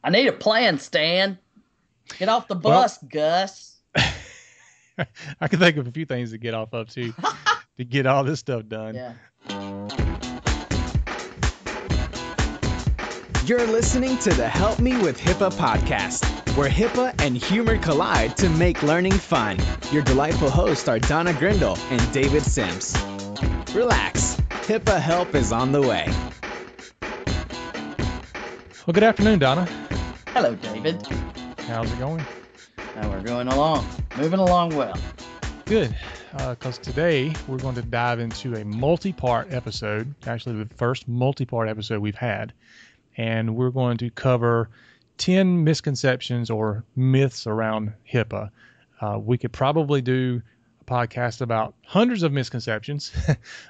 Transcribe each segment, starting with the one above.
I need a plan, Stan. Get off the Well, bus, Gus. I can think of a few things to get off of too, to get all this stuff done. Yeah. You're listening to the Help Me with HIPAA podcast, where HIPAA and humor collide to make learning fun. Your delightful hosts are Donna Grindle and David Sims. Relax, HIPAA help is on the way. Well, good afternoon, Donna. Hello, David. How's it going? We're going along. Moving along well. Good, because today we're going to dive into a multi-part episode, actually the first multi-part episode we've had, and we're going to cover 10 misconceptions or myths around HIPAA. We could probably do a podcast about hundreds of misconceptions,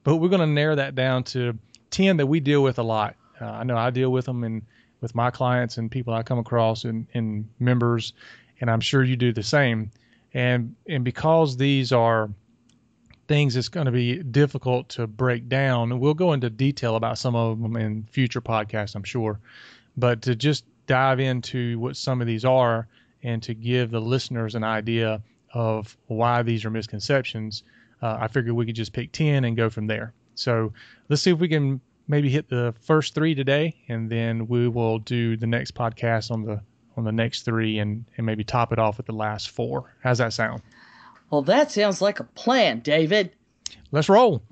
but we're going to narrow that down to 10 that we deal with a lot. I know I deal with them with my clients and people I come across and members, and I'm sure you do the same. And because these are things that's going to be difficult to break down, and we'll go into detail about some of them in future podcasts, I'm sure. But to just dive into what some of these are and to give the listeners an idea of why these are misconceptions, I figured we could just pick 10 and go from there. So let's see if we can maybe hit the first 3 today, and then we will do the next podcast on the next 3 and maybe top it off with the last 4. How's that sound? Well, that sounds like a plan, David. Let's roll.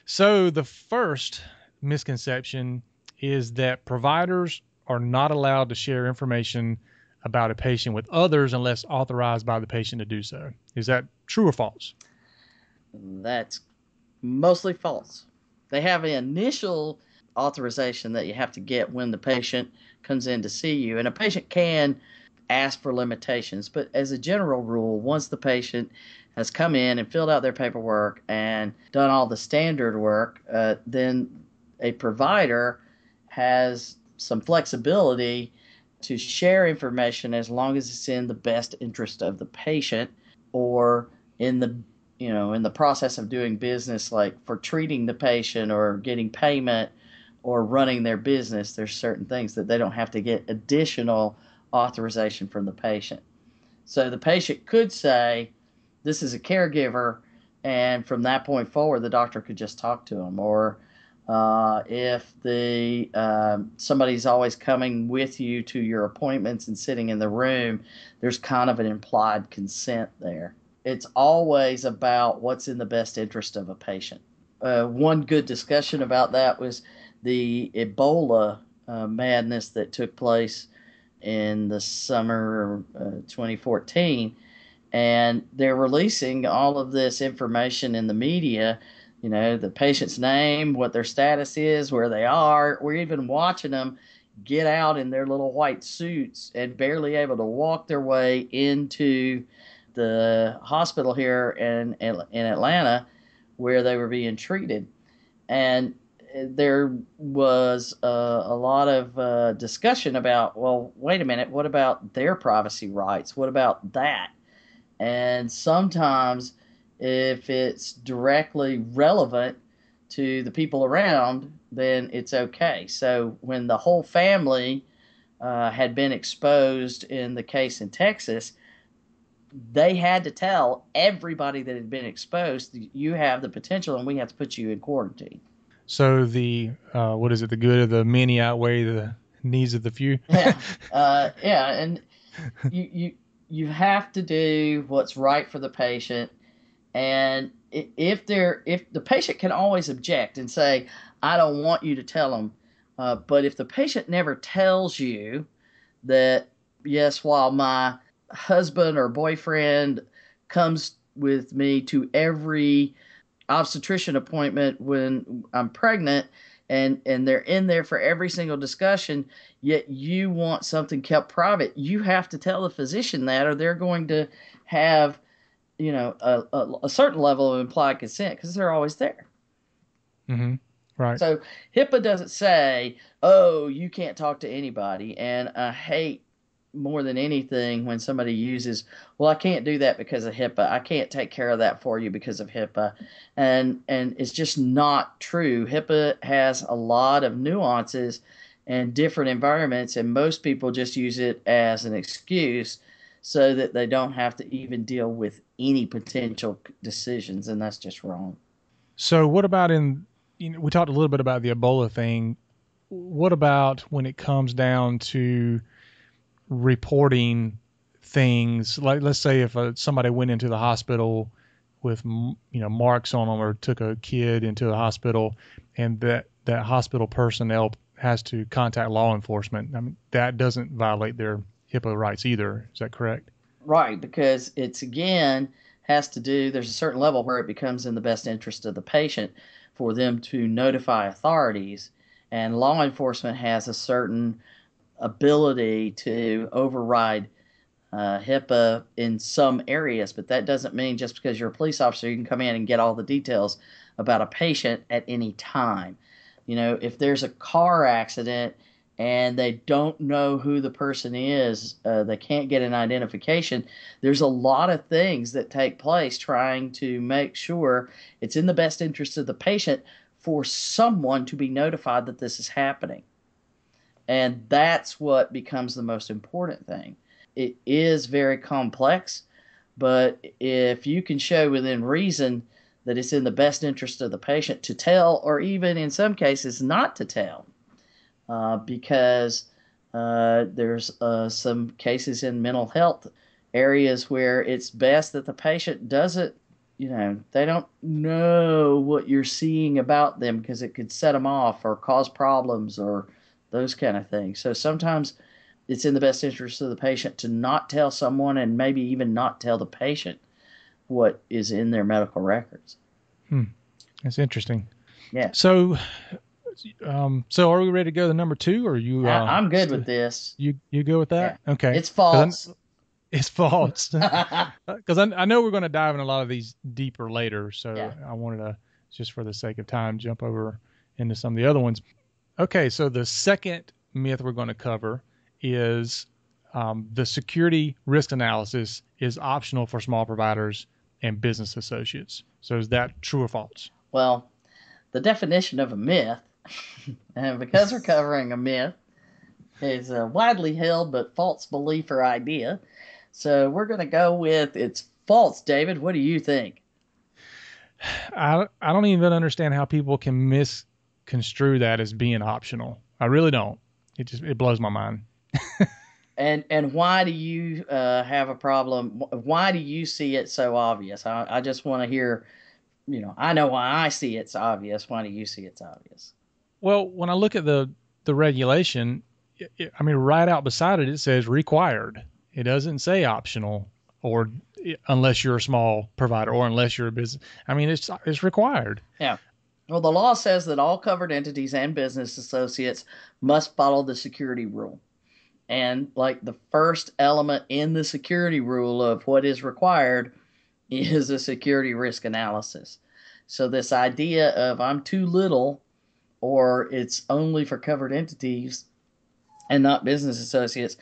So the first misconception is that providers are not allowed to share information about a patient with others unless authorized by the patient to do so. Is that true or false? That's mostly false. They have an initial authorization that you have to get when the patient comes in to see you, and a patient can ask for limitations, but as a general rule, once the patient has come in and filled out their paperwork and done all the standard work, then a provider has some flexibility to share information as long as it's in the best interest of the patient, or in the process of doing business, like for treating the patient or getting payment or running their business. There's certain things that they don't have to get additional authorization from the patient. So the patient could say, this is a caregiver, and from that point forward, the doctor could just talk to them. Or if somebody's always coming with you to your appointments and sitting in the room, there's kind of an implied consent there. It's always about what's in the best interest of a patient. One good discussion about that was the Ebola madness that took place in the summer of 2014. And they're releasing all of this information in the media, the patient's name, what their status is, where they are. We're even watching them get out in their little white suits and barely able to walk their way into the hospital here in Atlanta where they were being treated. And there was a lot of discussion about, well, wait a minute, what about their privacy rights? What about that? And sometimes if it's directly relevant to the people around, then it's okay. So when the whole family had been exposed in the case in Texas, they had to tell everybody that had been exposed, you have the potential and we have to put you in quarantine. So the the good of the many outweigh the needs of the few? Yeah, and you have to do what's right for the patient. And if the patient can always object and say, I don't want you to tell them, but if the patient never tells you that, yes, while my husband or boyfriend comes with me to every obstetrician appointment when I'm pregnant, and they're in there for every single discussion, yet you want something kept private, you have to tell the physician that, or they're going to have a certain level of implied consent because they're always there. Mm-hmm. Right. So HIPAA doesn't say, oh, you can't talk to anybody. And I hate more than anything when somebody uses, well, I can't do that because of HIPAA. I can't take care of that for you because of HIPAA. And it's just not true. HIPAA has a lot of nuances and different environments, and most people just use it as an excuse so that they don't have to even deal with any potential decisions, and that's just wrong. So what about we talked a little bit about the Ebola thing. What about when it comes down to reporting things? Like, let's say if somebody went into the hospital with, marks on them, or took a kid into the hospital, and that hospital personnel has to contact law enforcement. I mean, that doesn't violate their HIPAA rights either. Is that correct? Right, because it's, again, has to do, there's a certain level where it becomes in the best interest of the patient for them to notify authorities, and law enforcement has a certain ability to override HIPAA in some areas, but that doesn't mean just because you're a police officer you can come in and get all the details about a patient at any time. If there's a car accident and they don't know who the person is, they can't get an identification, there's a lot of things that take place trying to make sure it's in the best interest of the patient for someone to be notified that this is happening. And that's what becomes the most important thing. It is very complex, but if you can show within reason that it's in the best interest of the patient to tell, or even in some cases not to tell, because there's some cases in mental health areas where it's best that the patient doesn't, they don't know what you're seeing about them because it could set them off or cause problems or those kind of things. So sometimes it's in the best interest of the patient to not tell someone, and maybe even not tell the patient what is in their medical records. That's interesting. Yeah. So are we ready to go to number 2, or you? I'm good with this. You go with that? Yeah. Okay. It's false. It's false. Because I know we're going to dive in a lot of these deeper later. So Yeah. I wanted to, just for the sake of time, jump over into some of the other ones. Okay. So the second myth we're going to cover is the security risk analysis is optional for small providers and business associates. So is that true or false? Well, the definition of a myth, and because we're covering a myth, is a widely held but false belief or idea. So we're going to go with it's false. David, what do you think? I don't even understand how people can misconstrue that as being optional. I really don't. It blows my mind. And why do you have a problem? Why do you see it so obvious? I just want to hear, I know why I see it's obvious. Why do you see it's obvious? Well, when I look at the regulation, right out beside it, it says required. It doesn't say optional, or unless you're a small provider, or unless you're a business. It's required. Yeah. Well, the law says that all covered entities and business associates must follow the security rule. And like the first element in the security rule of what is required is a security risk analysis. So this idea of I'm too little, or it's only for covered entities and not business associates,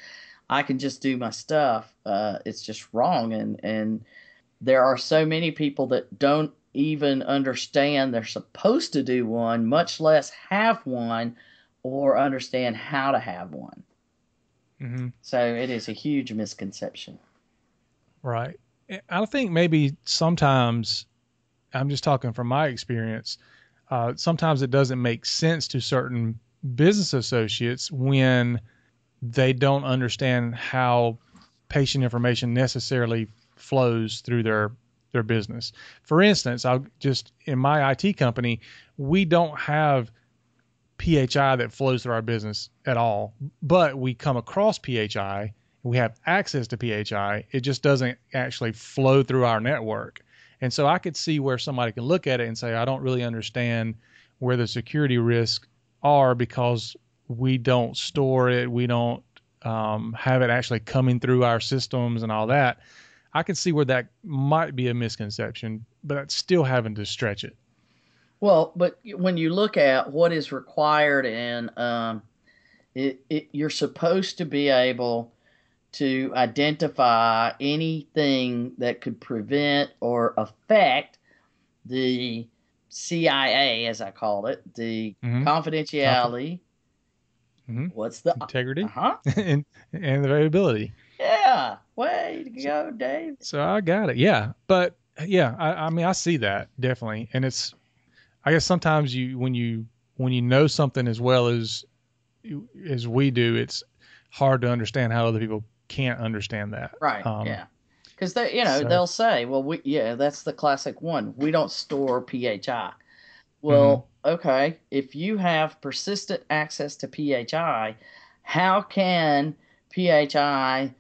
I can just do my stuff, it's just wrong. And there are so many people that don't even understand they're supposed to do one, much less have one or understand how to have one. Mm-hmm. So it is a huge misconception. Right. I think maybe sometimes, I'm just talking from my experience, sometimes it doesn't make sense to certain business associates when they don't understand how patient information necessarily flows through their business. For instance, in my IT company, we don't have PHI that flows through our business at all, but we come across PHI, we have access to PHI. It just doesn't actually flow through our network. And so I could see where somebody can look at it and say, I don't really understand where the security risks are because we don't store it. We don't have it actually coming through our systems and all that. I can see where that might be a misconception, but that's still having to stretch it. Well, but when you look at what is required, and you're supposed to be able to identify anything that could prevent or affect the CIA, as I call it, the confidentiality What's the integrity and availability. Yeah, way to go, Dave. So I got it. Yeah, but yeah, I mean I see that definitely, and I guess sometimes when you know something as well as we do, it's hard to understand how other people can't understand that. Right. Yeah. Because So they'll say, well, that's the classic one. We don't store PHI. mhm, Well, okay, if you have persistent access to PHI, how can PHI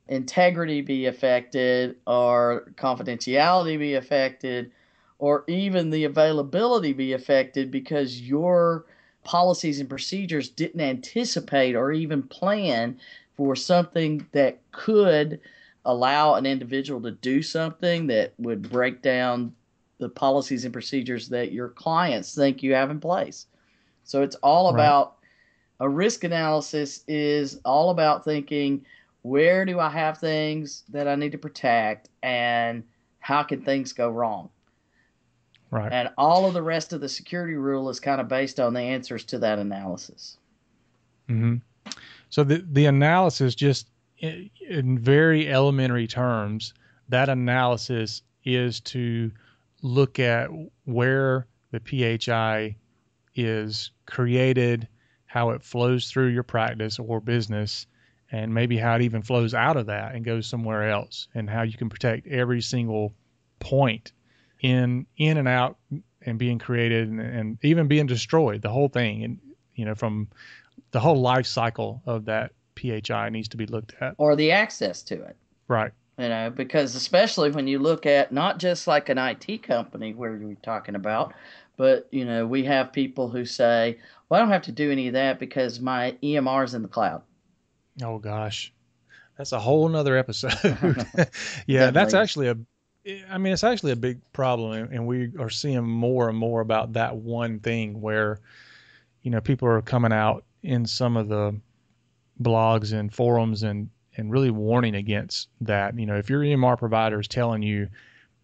integrity be affected or confidentiality be affected or even the availability be affected because your policies and procedures didn't anticipate or even plan for something that could allow an individual to do something that would break down the policies and procedures that your clients think you have in place. So it's all right, about a risk analysis is all about thinking, where do I have things that I need to protect and how can things go wrong? right. And all of the rest of the security rule is kind of based on the answers to that analysis. hmm So the analysis, just in very elementary terms, that analysis is to look at where the PHI is created, how it flows through your practice or business, and maybe how it even flows out of that and goes somewhere else, and how you can protect every single point in and out and being created and even being destroyed, the whole thing. And from the whole life cycle of that PHI needs to be looked at. Or the access to it. Right. Because especially when you look at not just like an IT company where you're talking about, but, we have people who say, well, I don't have to do any of that because my EMR is in the cloud. Oh gosh, that's a whole nother episode. Yeah, that's Definitely. actually it's actually a big problem, and we are seeing more and more about that one thing where, people are coming out in some of the blogs and forums and really warning against that. If your EMR provider is telling you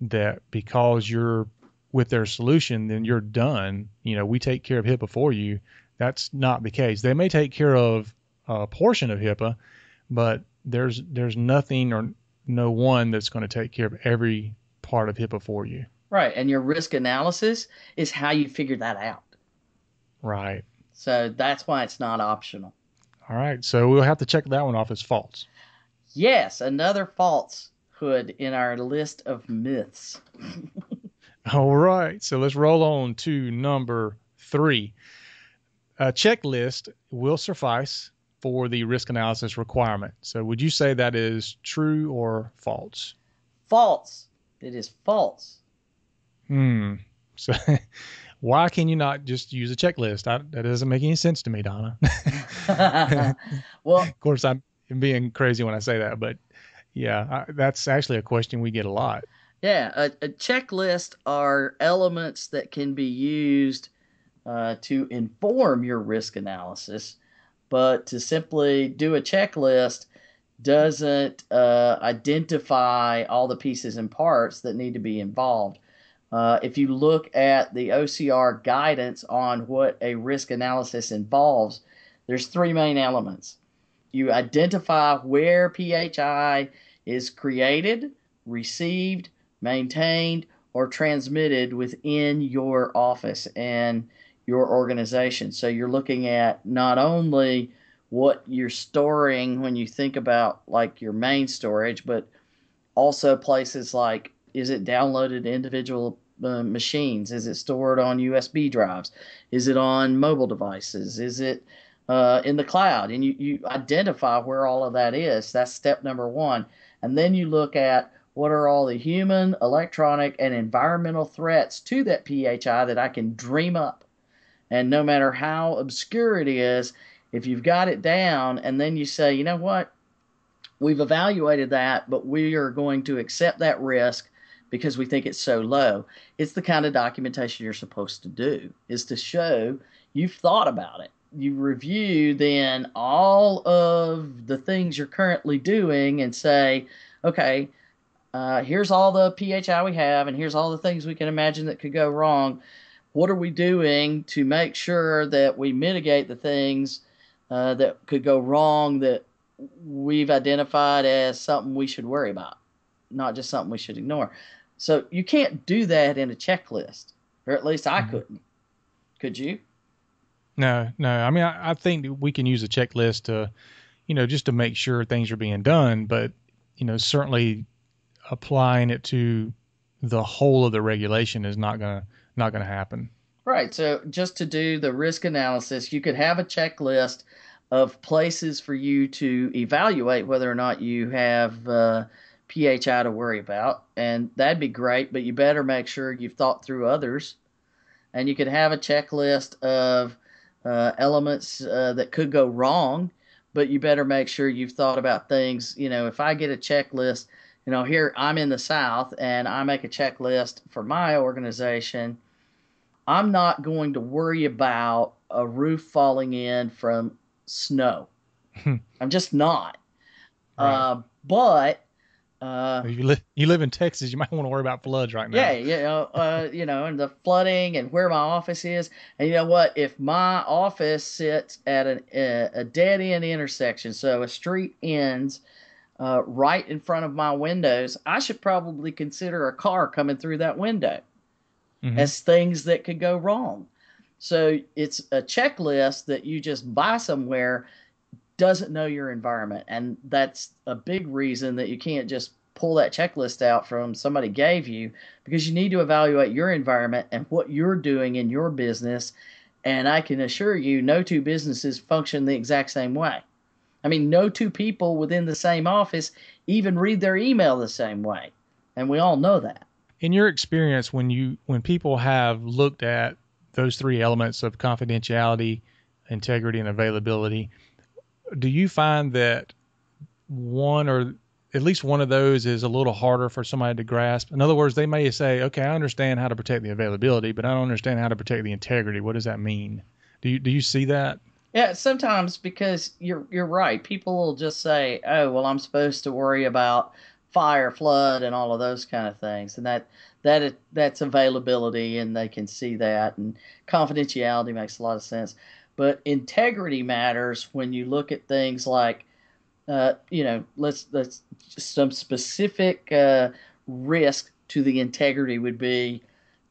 that because you're with their solution, then you're done, we take care of HIPAA for you. That's not the case. They may take care of a portion of HIPAA, but there's nothing or no one that's going to take care of every part of HIPAA for you. Right. And your risk analysis is how you figure that out. Right. So that's why it's not optional. All right. So we'll have to check that one off as false. Yes, another falsehood in our list of myths. All right. So let's roll on to number 3. A checklist will suffice for the risk analysis requirement. So would you say that is true or false? False. It is false. So why can you not just use a checklist? That doesn't make any sense to me, Donna. Well, of course, I'm being crazy when I say that, but yeah, that's actually a question we get a lot. Yeah, a checklist are elements that can be used to inform your risk analysis, but to simply do a checklist doesn't identify all the pieces and parts that need to be involved. If you look at the OCR guidance on what a risk analysis involves, there's 3 main elements. You identify where PHI is created, received, maintained, or transmitted within your office and your organization. So you're looking at not only what you're storing when you think about like your main storage, but also places like, is it downloaded to individual machines? Is it stored on USB drives? Is it on mobile devices? Is it in the cloud? And you identify where all of that is. That's step number 1. And then you look at what are all the human, electronic, and environmental threats to that PHI that I can dream up. And no matter how obscure it is, if you've got it down and then you say, you know what, we've evaluated that, but we are going to accept that risk because we think it's so low. It's the kind of documentation you're supposed to do, is to show you've thought about it. You review then all of the things you're currently doing and say, okay, here's all the PHI we have, and here's all the things we can imagine that could go wrong. What are we doing to make sure that we mitigate the things that could go wrong that we've identified as something we should worry about, not just something we should ignore. So you can't do that in a checklist, or at least I couldn't. Could you? No. I mean, I think that we can use a checklist to, just to make sure things are being done, but, certainly applying it to the whole of the regulation is not gonna happen. Right. So just to do the risk analysis, you could have a checklist of places for you to evaluate whether or not you have PHI to worry about, and that'd be great, but you better make sure you've thought through others. And you could have a checklist of elements that could go wrong, but you better make sure you've thought about things. If I get a checklist, here I'm in the South and I make a checklist for my organization, I'm not going to worry about a roof falling in from snow. I'm just not. Right. But you live in Texas, you might want to worry about floods right now. Yeah, and the flooding and where my office is. And you know what? If my office sits at a dead end intersection, so a street ends right in front of my windows, I should probably consider a car coming through that window as things that could go wrong. So it's a checklist that you just buy somewhere doesn't know your environment. And that's a big reason that you can't just pull that checklist out from somebody gave you, because you need to evaluate your environment and what you're doing in your business. And I can assure you, no two businesses function the exact same way. I mean, no two people within the same office even read their email the same way. And we all know that. In your experience, when people have looked at those three elements of confidentiality, integrity, and availability, do you find that one or at least one of those is a little harder for somebody to grasp? In other words, they may say, okay, I understand how to protect the availability, but I don't understand how to protect the integrity. What does that mean? Do you see that? Yeah, sometimes, because you're right. People will just say, "Oh, well, I'm supposed to worry about fire, flood, and all of those kind of things," and that's availability, and they can see that, and confidentiality makes a lot of sense. But integrity matters when you look at things like, let's some specific risk to the integrity would be,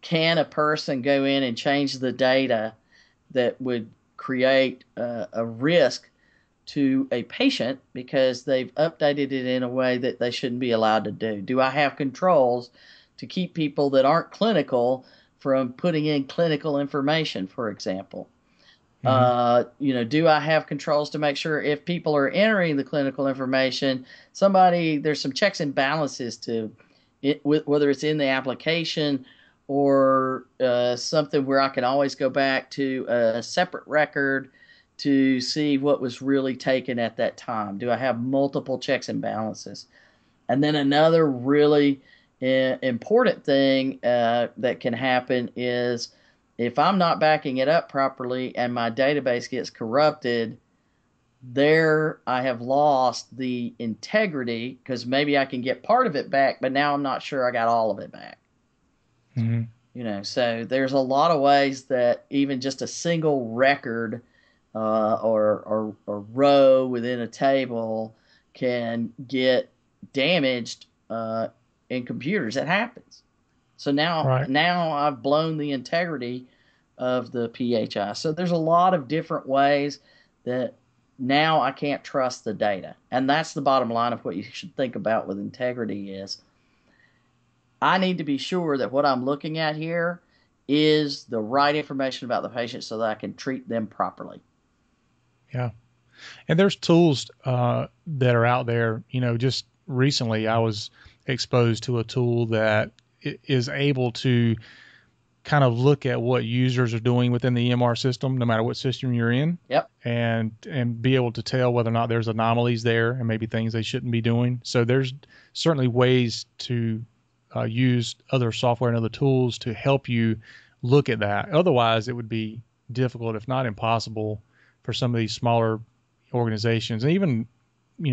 can a person go in and change the data that would create a risk to a patient because they've updated it in a way that they shouldn't be allowed to do? Do I have controls to keep people that aren't clinical from putting in clinical information, for example? Do I have controls to make sure if people are entering the clinical information, there's some checks and balances to it, whether it's in the application or something where I can always go back to a separate record to see what was really taken at that time? Do I have multiple checks and balances? And then another really important thing that can happen is, if I'm not backing it up properly and my database gets corrupted, there I have lost the integrity, because maybe I can get part of it back, but now I'm not sure I got all of it back. So there's a lot of ways that even just a single record or row within a table can get damaged in computers. It happens. So now I've blown the integrity of the PHI. So there's a lot of different ways that now I can't trust the data. And that's the bottom line of what you should think about with integrity is, I need to be sure that what I'm looking at here is the right information about the patient so that I can treat them properly. Yeah. And there's tools that are out there. Just recently I was exposed to a tool that is able to kind of look at what users are doing within the EMR system, no matter what system you're in. Yep. And be able to tell whether or not there's anomalies there and maybe things they shouldn't be doing. So there's certainly ways to use other software and other tools to help you look at that. Otherwise, it would be difficult, if not impossible, for some of these smaller organizations and even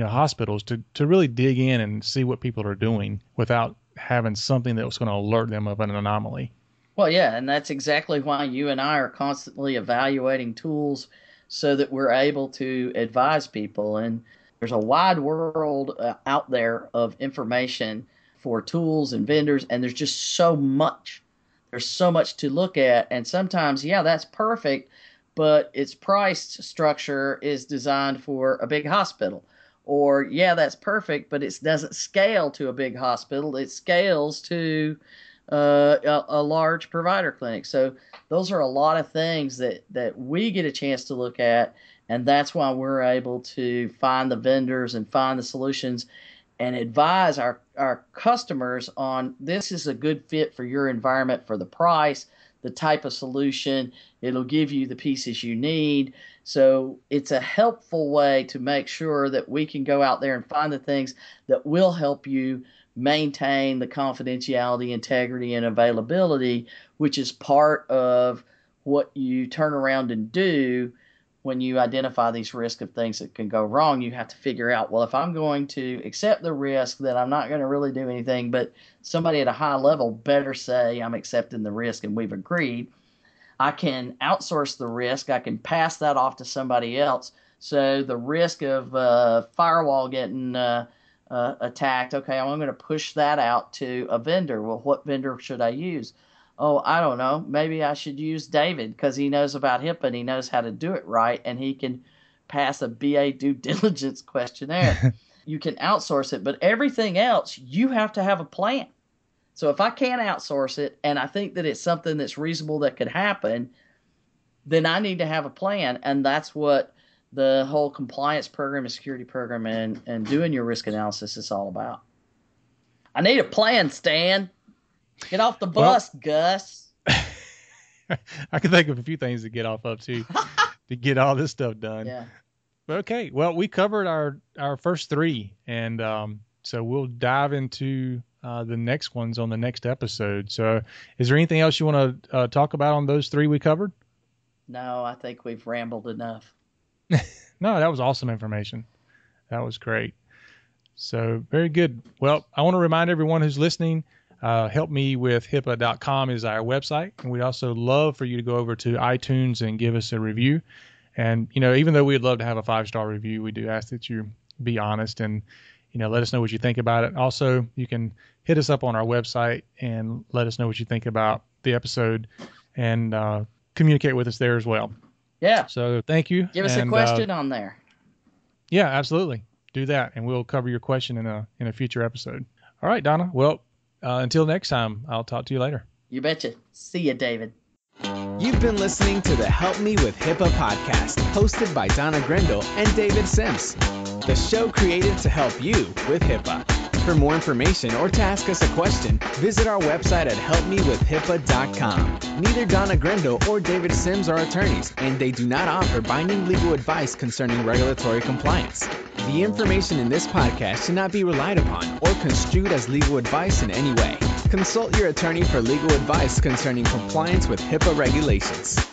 hospitals to really dig in and see what people are doing without having something that was going to alert them of an anomaly. Well, yeah, and that's exactly why you and I are constantly evaluating tools so that we're able to advise people. And there's a wide world out there of information for tools and vendors, and there's just so much. There's so much to look at, and sometimes, yeah, that's perfect, but its price structure is designed for a big hospital. Or, yeah, that's perfect, but it doesn't scale to a big hospital. It scales to a large provider clinic. So those are a lot of things that we get a chance to look at, and that's why we're able to find the vendors and find the solutions and advise our customers on this is a good fit for your environment, for the price, the type of solution. It'll give you the pieces you need. So it's a helpful way to make sure that we can go out there and find the things that will help you maintain the confidentiality, integrity, and availability, which is part of what you turn around and do when you identify these risks of things that can go wrong. You have to figure out, well, if I'm going to accept the risk, then I'm not going to really do anything, but somebody at a high level better say I'm accepting the risk and we've agreed. I can outsource the risk. I can pass that off to somebody else. So the risk of firewall getting attacked, okay, I'm going to push that out to a vendor. Well, what vendor should I use? Oh, I don't know. Maybe I should use David because he knows about HIPAA and he knows how to do it right, and he can pass a BA due diligence questionnaire. You can outsource it, but everything else, you have to have a plan. So if I can't outsource it and I think that it's something that's reasonable that could happen, then I need to have a plan. And that's what the whole compliance program and security program and doing your risk analysis is all about. I need a plan, Stan. Get off the bus, Gus. I can think of a few things to get off of too, to get all this stuff done. Yeah. Okay. Well, we covered our first three, and so we'll dive into the next ones on the next episode. So is there anything else you want to talk about on those three we covered? No, I think we've rambled enough. No, that was awesome information. That was great. So very good. Well, I want to remind everyone who's listening, HelpMeWithHIPAA.com is our website. And we'd also love for you to go over to iTunes and give us a review. And, even though we'd love to have a 5-star review, we do ask that you be honest and, let us know what you think about it. Also, you can hit us up on our website and let us know what you think about the episode and communicate with us there as well. Yeah. So thank you. Give us a question on there. Yeah, absolutely. Do that, and we'll cover your question in a future episode. All right, Donna. Well, until next time, I'll talk to you later. You betcha. See ya, David. You've been listening to the Help Me with HIPAA podcast, hosted by Donna Grindle and David Sims. The show created to help you with HIPAA. For more information or to ask us a question, visit our website at HelpMeWithHIPAA.gov. Neither Donna Grindle or David Sims are attorneys, and they do not offer binding legal advice concerning regulatory compliance. The information in this podcast should not be relied upon or construed as legal advice in any way. Consult your attorney for legal advice concerning compliance with HIPAA regulations.